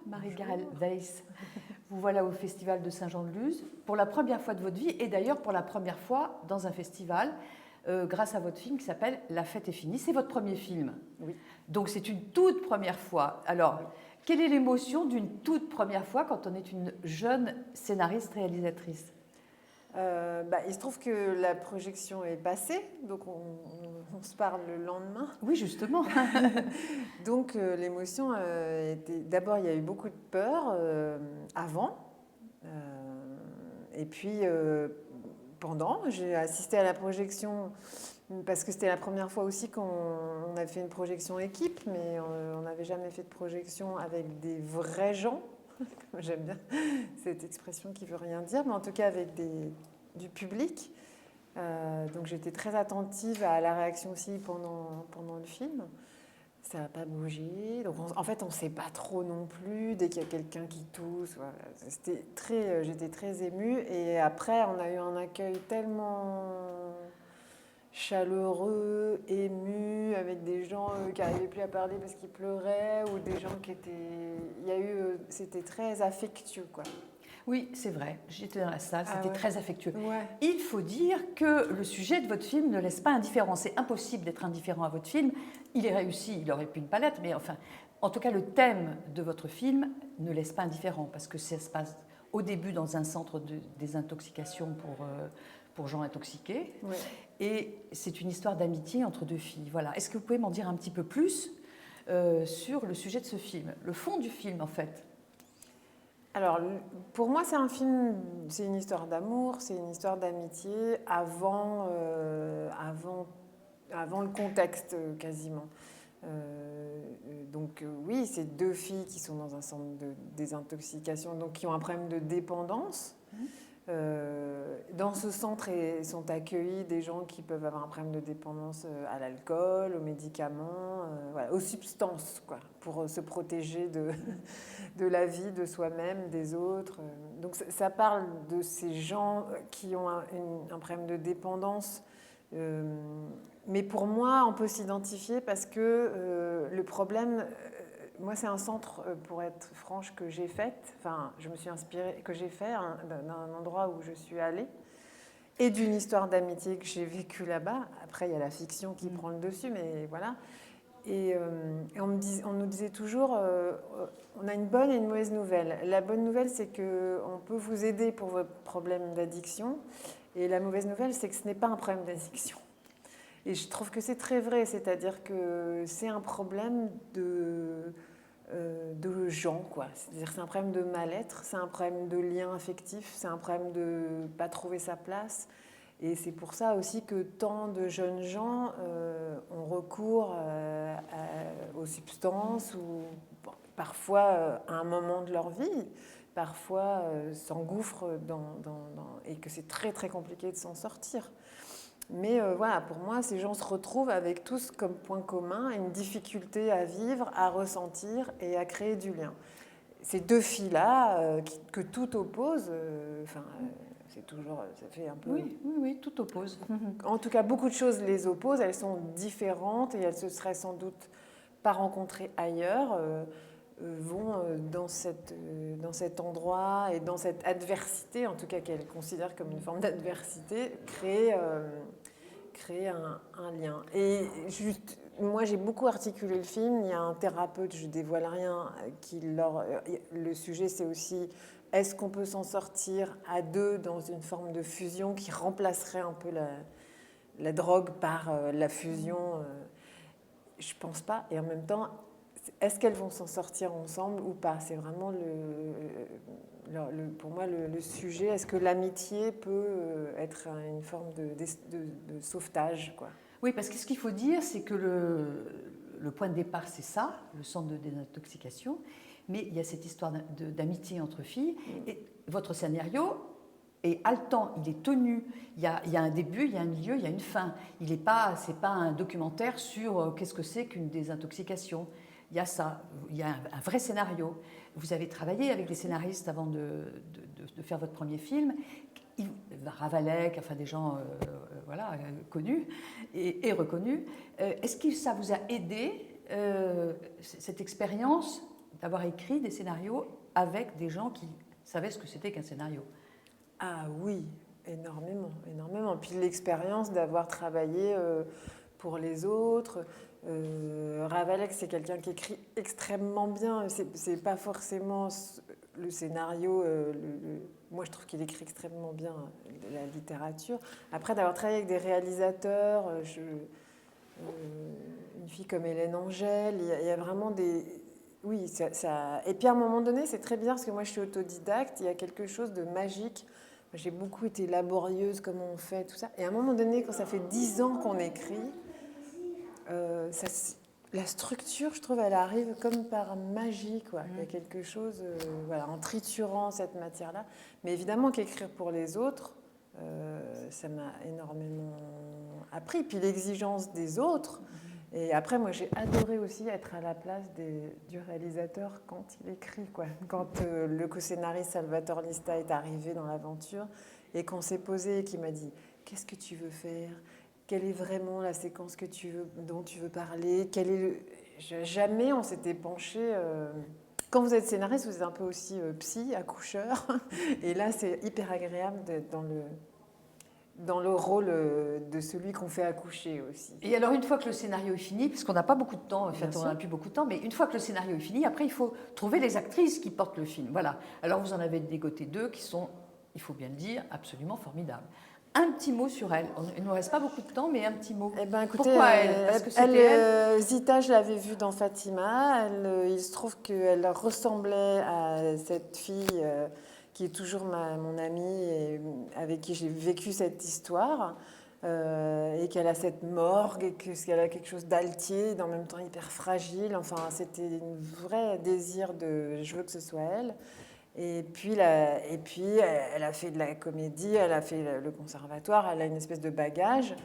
Marie-Garelle Weiss. Vous voilà au Festival de Saint-Jean-de-Luz pour la première fois de votre vie et d'ailleurs pour la première fois dans un festival grâce à votre film qui s'appelle La fête est finie. C'est votre premier film. Oui. Donc c'est une toute première fois. Alors, quelle est l'émotion d'une toute première fois quand on est une jeune scénariste-réalisatrice ? Il se trouve que la projection est passée, donc on se parle le lendemain. Oui, justement. Donc l'émotion était... D'abord, il y a eu beaucoup de peur avant. Et puis, pendant, j'ai assisté à la projection parce que c'était la première fois aussi qu'on a fait une projection équipe, mais on n'avait jamais fait de projection avec des vrais gens. J'aime bien cette expression qui veut rien dire, mais en tout cas avec du public. Donc j'étais très attentive à la réaction aussi pendant le film. Ça n'a pas bougé. Donc en fait, on ne sait pas trop non plus. Dès qu'il y a quelqu'un qui tousse, voilà. J'étais très émue. Et après, on a eu un accueil tellement chaleureux, ému, avec des gens qui n'arrivaient plus à parler parce qu'ils pleuraient, ou des gens qui étaient... C'était très affectueux, quoi. Oui, c'est vrai. J'étais dans la salle, c'était très affectueux. Ouais. Il faut dire que le sujet de votre film ne laisse pas indifférent. C'est impossible d'être indifférent à votre film. Il est réussi, il aurait pu une palette, mais enfin, en tout cas, le thème de votre film ne laisse pas indifférent parce que ça se passe au début dans un centre de désintoxication pour gens intoxiqués. Ouais. Et c'est une histoire d'amitié entre deux filles. Voilà. Est-ce que vous pouvez m'en dire un petit peu plus sur le sujet de ce film, le fond du film en fait? Alors, pour moi, c'est un film, c'est une histoire d'amour, c'est une histoire d'amitié avant le contexte quasiment. Oui, c'est deux filles qui sont dans un centre de désintoxication, donc qui ont un problème de dépendance. Dans ce centre sont accueillis des gens qui peuvent avoir un problème de dépendance à l'alcool, aux médicaments, voilà, aux substances, quoi, pour se protéger de la vie, de soi-même, des autres. Donc ça parle de ces gens qui ont un problème de dépendance. Mais pour moi, on peut s'identifier parce que le problème... Moi, c'est un centre, pour être franche, que j'ai fait. Enfin, je me suis inspirée, que j'ai fait d'un endroit où je suis allée et d'une histoire d'amitié que j'ai vécue là-bas. Après, il y a la fiction qui prend le dessus, mais voilà. Et on nous disait toujours, on a une bonne et une mauvaise nouvelle. La bonne nouvelle, c'est qu'on peut vous aider pour votre problème d'addiction. Et la mauvaise nouvelle, c'est que ce n'est pas un problème d'addiction. Et je trouve que c'est très vrai, c'est-à-dire que c'est un problème de gens, quoi. C'est-à-dire que c'est un problème de mal-être, c'est un problème de lien affectif, c'est un problème de ne pas trouver sa place. Et c'est pour ça aussi que tant de jeunes gens ont recours aux substances ou parfois à un moment de leur vie, parfois s'engouffrent et que c'est très très compliqué de s'en sortir. Mais voilà, pour moi, ces gens se retrouvent avec tous comme point commun une difficulté à vivre, à ressentir et à créer du lien. Ces deux filles-là, que tout oppose, c'est toujours, ça fait un peu... Oui, tout oppose. En tout cas, beaucoup de choses les opposent, elles sont différentes et elles se seraient sans doute pas rencontrées ailleurs, vont dans cet endroit et dans cette adversité, en tout cas qu'elles considèrent comme une forme d'adversité, créer un lien. Et juste, moi j'ai beaucoup articulé le film, il y a un thérapeute, je dévoile rien, le sujet c'est aussi est-ce qu'on peut s'en sortir à deux dans une forme de fusion qui remplacerait un peu la drogue par la fusion. Je pense pas, et en même temps, est-ce qu'elles vont s'en sortir ensemble ou pas? C'est vraiment pour moi le sujet. Est-ce que l'amitié peut être une forme de sauvetage, quoi? Oui, parce que ce qu'il faut dire, c'est que le point de départ, c'est ça, le centre de désintoxication, mais il y a cette histoire d'amitié entre filles. Et votre scénario est haletant, il est tenu. Il y a un début, il y a un milieu, il y a une fin. C'est pas un documentaire sur qu'est-ce que c'est qu'une désintoxication. Il y a ça, il y a un vrai scénario. Vous avez travaillé avec les scénaristes avant de faire votre premier film. Ravalek, enfin des gens connus et reconnus. Est-ce que ça vous a aidé, cette expérience, d'avoir écrit des scénarios avec des gens qui savaient ce que c'était qu'un scénario. Ah oui, énormément, énormément. Puis l'expérience d'avoir travaillé pour les autres. Ravalex, c'est quelqu'un qui écrit extrêmement bien. C'est pas forcément le scénario. Moi, je trouve qu'il écrit extrêmement bien la littérature. Après, d'avoir travaillé avec des réalisateurs, une fille comme Hélène Angèle, il y a vraiment des... Oui, ça... Et puis à un moment donné, c'est très bien parce que moi, je suis autodidacte. Il y a quelque chose de magique. J'ai beaucoup été laborieuse, comment on fait, tout ça. Et à un moment donné, quand ça fait 10 ans qu'on écrit, la structure, je trouve, elle arrive comme par magie, quoi. Il y a quelque chose, voilà, en triturant cette matière-là. Mais évidemment qu'écrire pour les autres, ça m'a énormément appris. Puis l'exigence des autres. Et après, moi, j'ai adoré aussi être à la place du réalisateur quand il écrit, quoi. Quand le co-scénariste Salvatore Lista est arrivé dans l'aventure et qu'on s'est posé et qu'il m'a dit « Qu'est-ce que tu veux faire ? Quelle est vraiment la séquence dont tu veux parler ? Jamais on s'était penché... Quand vous êtes scénariste, vous êtes un peu aussi psy, accoucheur. Et là, c'est hyper agréable d'être dans le rôle de celui qu'on fait accoucher aussi. Et alors, une fois que le scénario est fini, parce qu'on n'a pas beaucoup de temps, en fait, on n'a plus beaucoup de temps, mais une fois que le scénario est fini, après, il faut trouver les actrices qui portent le film. Voilà. Alors, vous en avez dégoté 2 qui sont, il faut bien le dire, absolument formidables. Un petit mot sur elle. Il ne nous reste pas beaucoup de temps, mais un petit mot. Eh ben, écoutez, pourquoi elle? Parce que c'était elle. Zita, je l'avais vue dans Fatima. Il se trouve qu'elle ressemblait à cette fille qui est toujours mon amie et avec qui j'ai vécu cette histoire. Et qu'elle a cette morgue et qu'elle a quelque chose d'altier, et en même temps hyper fragile. Enfin, c'était un vrai désir de... Je veux que ce soit elle. Et puis, elle a fait de la comédie, elle a fait le conservatoire, elle a une espèce de bagage.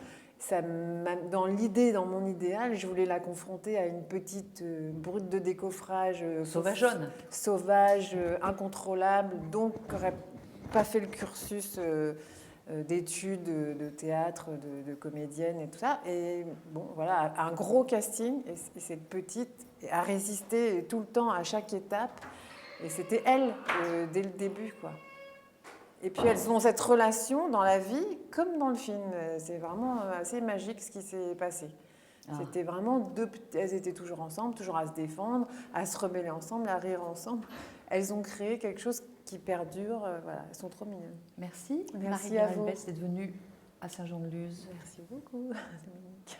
Dans mon idéal, je voulais la confronter à une petite brute de décoffrage. Sauvage, incontrôlable, donc qui n'aurait pas fait le cursus d'études de théâtre, de comédienne et tout ça. Et bon, voilà, un gros casting. Et cette petite a résisté tout le temps à chaque étape. Et c'était elle, dès le début, quoi. Et puis elles ont cette relation dans la vie comme dans le film. C'est vraiment assez magique ce qui s'est passé. C'était vraiment elles étaient toujours ensemble, toujours à se défendre, à se rebeller ensemble, à rire ensemble. Elles ont créé quelque chose qui perdure. Voilà, elles sont trop mignonnes. Merci. Merci Marie à vous d'être venue à Saint-Jean-de-Luz. Merci beaucoup, Dominique.